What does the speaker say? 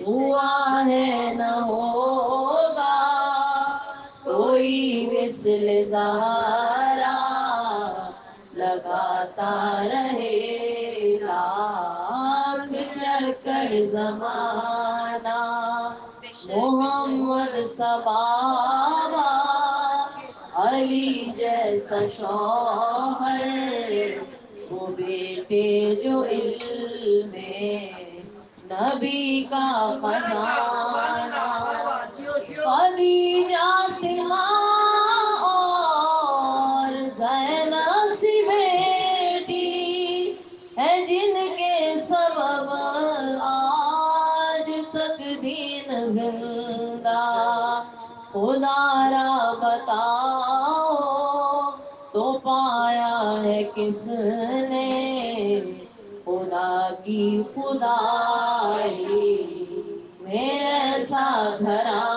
ہوا ہے نہ ہوگا کوئی مثل زہرا، لگاتا رہے لاکھ چکر زمانہ، محمد صبابہ علی جیسا شوہر، وہ بیٹے جو علم نبی کا خزانہ، خدیجہ سے ماں اور زینب سی بیٹی ہے، جن کے سبب آج تک دین زندہ، خدا را بتاؤ تو پایا ہے کس نے خدا کی خدائی میں ایسا گھرانہ،